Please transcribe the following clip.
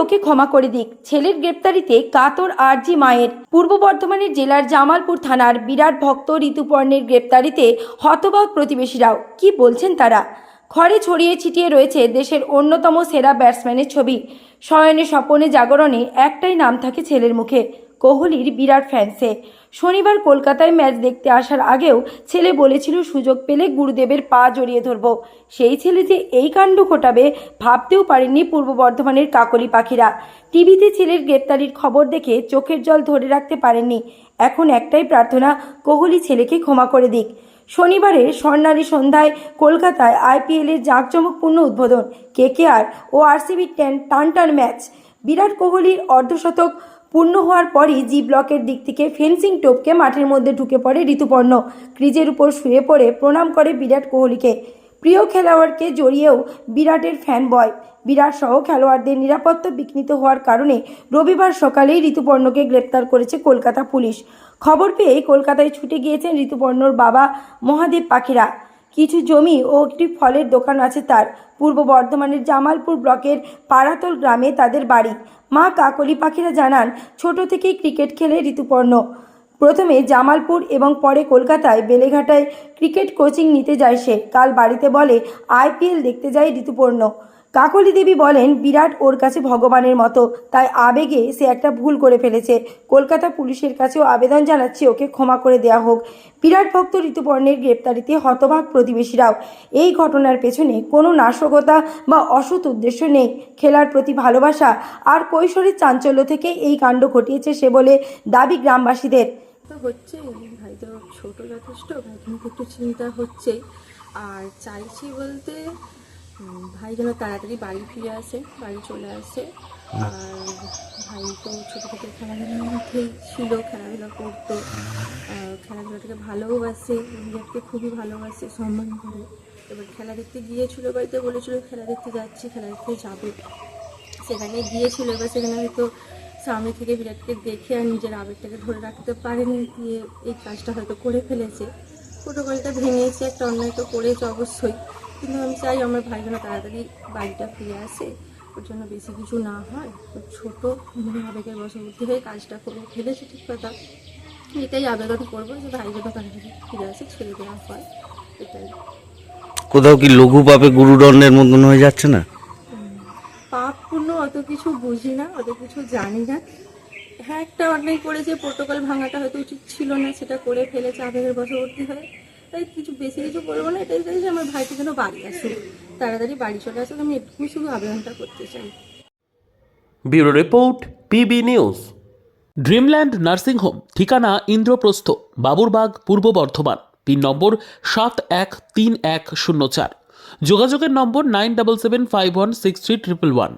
ওকে ক্ষমা করে দিক। ছেলের গ্রেপ্তারিতে কাতর আরজি মায়ের। পূর্ব বর্ধমানের জেলার জামালপুর থানার বিরাট ভক্ত ঋতুপর্ণের গ্রেপ্তারিতে হতবাক প্রতিবেশীরাও। কি বলছেন তারা? ঘরে ছড়িয়ে ছিটিয়ে রয়েছে দেশের অন্যতম সেরা ব্যাটসম্যানের ছবি। শয়নে স্বপনে জাগরণে একটাই নাম থাকে ছেলের মুখে, কোহলির বিরাট ফ্যান সে। শনিবার কলকাতায় ম্যাচ দেখতে আসার আগেও ছেলে বলেছিল সুযোগ পেলে গুরুদেবের পা জড়িয়ে ধরব। সেই ছেলে যে এই কাণ্ড ঘটাবে ভাবতেও পারেননি পূর্ব বর্ধমানের কাকলি পাখিরা। টিভিতে ছেলের গ্রেপ্তারির খবর দেখে চোখের জল ধরে রাখতে পারেননি। এখন একটাই প্রার্থনা, কোহলি ছেলেকে ক্ষমা করে দিক। শনিবারের স্বর্ণালী সন্ধ্যায় কলকাতায় আইপিএলের জাঁকজমকপূর্ণ উদ্বোধন, কেকেআর ও আরসিবির টান ম্যাচ। বিরাট কোহলির অর্ধশতক পূর্ণ হওয়ার পরই জি ব্লকের দিক থেকে ফেন্সিং টোপকে মাঠের মধ্যে ঢুকে পড়ে ঋতুপর্ণ। ক্রিজের উপর শুয়ে পড়ে প্রণাম করে বিরাট কোহলিকে। প্রিয় খেলোয়াড়কে জড়িয়েও বিরাটের ফ্যান বয়। বিরাট সহ খেলোয়াড়দের নিরাপত্তা বিঘ্নিত হওয়ার কারণে রবিবার সকালেই ঋতুপর্ণকে গ্রেপ্তার করেছে কলকাতা পুলিশ। খবর পেয়ে কলকাতায় ছুটে গিয়েছেন ঋতুপর্ণর বাবা মহাদেব পাখিরা। কিছু জমি ও একটি ফলের দোকান আছে তার। পূর্ব বর্ধমানের জামালপুর ব্লকের পাড়াতল গ্রামে তাদের বাড়ি। মা কাকলি পাখিরা জানান, ছোট থেকেই ক্রিকেট খেলে ঋতুপর্ণ। প্রথমে জামালপুর এবং পরে কলকাতায় বেলেঘাটায় ক্রিকেট কোচিং নিতে যায় সে। কাল বাড়িতে বলে আইপিএল দেখতে যায় ঋতুপর্ণ। কাকলি দেবী বলেন, বিরাট ওর কাছে ভগবানের মতো, তাই আবেগে সে একটা ভুল করে ফেলেছে। কলকাতা পুলিশের কাছেও আবেদন জানাচ্ছি ওকে ক্ষমা করে দেওয়া হোক। বিরাট ভক্ত ঋতুপর্ণের গ্রেপ্তারিতে হতবাক প্রতিবেশীরাও। এই ঘটনার পেছনে কোনো নাশকতা বা অসৎ উদ্দেশ্য নেই। খেলার প্রতি ভালোবাসা আর কৈশোরের চাঞ্চল্য থেকে এই কাণ্ড ঘটিয়েছে সে বলে দাবি গ্রামবাসীদের। হচ্ছে ভাই তো ছোট যথেষ্ট, ভাই কিন্তু একটু চিন্তা হচ্ছে। আর চাইছি বলতে ভাই যেন তাড়াতাড়ি বাড়ি ফিরে আসে, বাড়ি চলে আসে। আর ভাই তো ছোটো থেকে খেলাধুলার মধ্যেই ছিল, খেলাধুলা করতো, খেলাধুলাটাকে ভালোবাসে, বিরাটকে খুবই ভালোবাসে, সম্মান করে। এবার খেলা দেখতে গিয়েছিল, বাড়িতে বলেছিল খেলা দেখতে যাচ্ছি, খেলা দেখতে যাবে, সেখানে গিয়েছিল। এবার সেখানে হয়তো সামনে থেকে বিরাটকে দেখে আর নিজের আবেগটাকে ধরে রাখতে পারেনি, দিয়ে এই কাজটা হয়তো করে ফেলেছে। প্রোটোকলটা ভেঙেছে, একটা অন্যায় তো করেছে অবশ্যই, কিন্তু আমি চাই আমার ভাই যেন তাড়াতাড়ি বাড়িটা ফিরে আসে, ওর জন্য বেশি কিছু না হয়। তো ছোটো আবেগের বশবর্তী হয়ে কাজটা করে ফেলেছে, ঠিক কথা। এটাই আবেদন করবো যে ভাই যেন তাড়াতাড়ি ফিরে আসে, ছেড়ে দেওয়া হয়, এটাই। কোথাও কি লঘু পাপে গুরুদণ্ডের মতন হয়ে যাচ্ছে না? পাপ পুণ্য অত কিছু বুঝি না, অত কিছু জানি না। হ্যাঁ, একটা অন্যায় করেছে, প্রোটোকল ভাঙাটা হয়তো উচিত ছিল না, সেটা করে ফেলেছে আবেগের বশবর্তী হয়ে। তাই বেশি কিছু করবো না, এটাই চাই যে আমার ভাইটি যেন বাড়ি আসুক, তাড়াতাড়ি বাড়ি চলে আসুক। আমি এটুকুই শুধু আবেদনটা করতে চাই। Bureau report, PB news. Dreamland nursing home, ঠিকানা ইন্দ্রপ্রস্থ, বাবুরবাগ, পূর্ব বর্ধমান। পিন নম্বর 713104। যোগাযোগের নম্বর 9775163111।